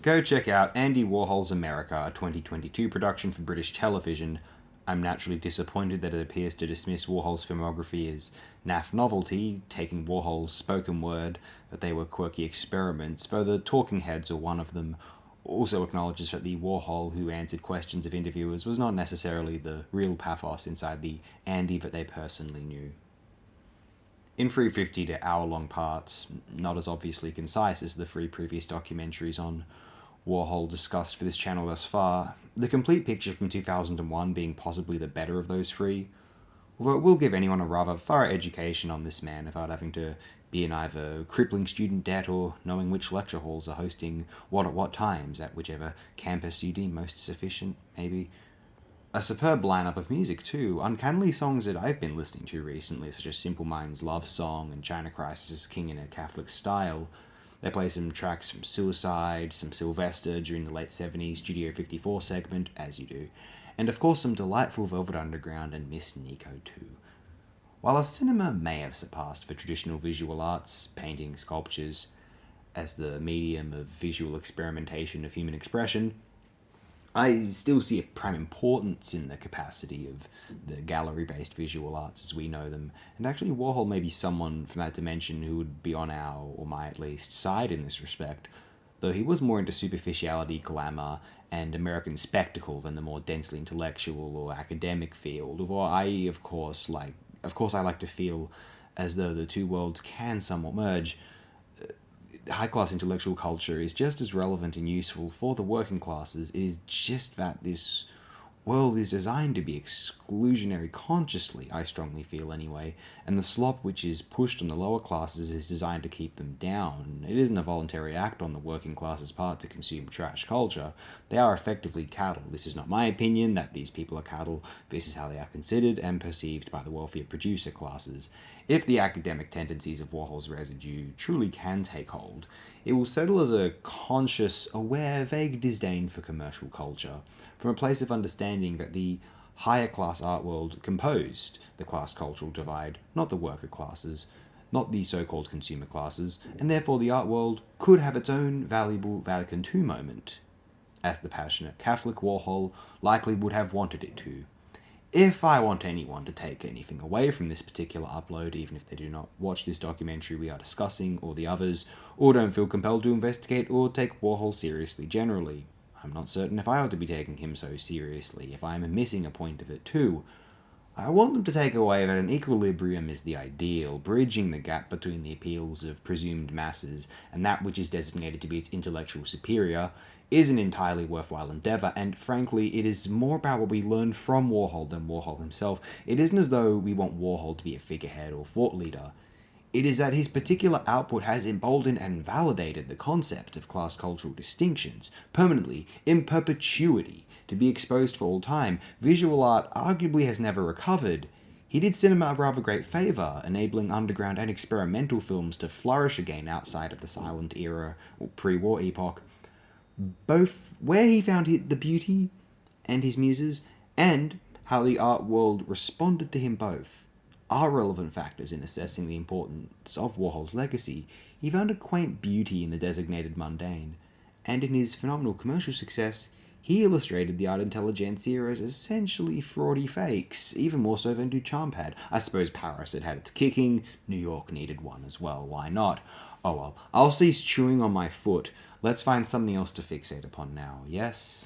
Go check out Andy Warhol's America, a 2022 production for British television. I'm naturally disappointed that it appears to dismiss Warhol's filmography as naff novelty, taking Warhol's spoken word that they were quirky experiments, though the talking heads, or one of them, also acknowledges that the Warhol who answered questions of interviewers was not necessarily the real pathos inside the Andy that they personally knew. In 350 to hour-long parts, not as obviously concise as the three previous documentaries on Warhol discussed for this channel thus far, the complete picture from 2001 being possibly the better of those three, although it will give anyone a rather thorough education on this man without having to be in either crippling student debt or knowing which lecture halls are hosting what at what times at whichever campus you deem most sufficient, maybe. A superb lineup of music, too. Uncannily songs that I've been listening to recently, such as Simple Minds' Love Song and China Crisis' King in a Catholic Style. They play some tracks from Suicide, some Sylvester during the late 70s Studio 54 segment, as you do, and of course some delightful Velvet Underground and Miss Nico too. While a cinema may have surpassed the traditional visual arts, painting, sculptures, as the medium of visual experimentation of human expression, I still see a prime importance in the capacity of the gallery-based visual arts as we know them, and actually Warhol may be someone from that dimension who would be on our, or my at least, side in this respect, though he was more into superficiality, glamour, and American spectacle than the more densely intellectual or academic field, although I like to feel as though the two worlds can somewhat merge. High-class intellectual culture is just as relevant and useful for the working classes. It is just that this world is designed to be exclusionary consciously, I strongly feel anyway, and the slop which is pushed on the lower classes is designed to keep them down. It isn't a voluntary act on the working classes' part to consume trash culture. They are effectively cattle. This is not my opinion that these people are cattle. This is how they are considered and perceived by the wealthier producer classes. If the academic tendencies of Warhol's residue truly can take hold, it will settle as a conscious, aware, vague disdain for commercial culture, from a place of understanding that the higher class art world composed the class cultural divide, not the worker classes, not the so-called consumer classes, and therefore the art world could have its own valuable Vatican II moment, as the passionate Catholic Warhol likely would have wanted it to. If I want anyone to take anything away from this particular upload, even if they do not watch this documentary we are discussing, or the others, or don't feel compelled to investigate or take Warhol seriously generally, I'm not certain if I ought to be taking him so seriously, if I am missing a point of it too. I want them to take away that an equilibrium is the ideal, bridging the gap between the appeals of presumed masses and that which is designated to be its intellectual superior, is an entirely worthwhile endeavour, and frankly, it is more about what we learn from Warhol than Warhol himself. It isn't as though we want Warhol to be a figurehead or thought leader. It is that his particular output has emboldened and validated the concept of class cultural distinctions, permanently, in perpetuity, to be exposed for all time. Visual art arguably has never recovered. He did cinema a rather great favour, enabling underground and experimental films to flourish again outside of the silent era, or pre-war epoch, both where he found the beauty and his muses, and how the art world responded to him both, are relevant factors in assessing the importance of Warhol's legacy. He found a quaint beauty in the designated mundane, and in his phenomenal commercial success, he illustrated the art intelligentsia as essentially fraudy fakes, even more so than Duchamp had. I suppose Paris had its kicking, New York needed one as well, why not? Oh well, I'll cease chewing on my foot. Let's find something else to fixate upon now, yes?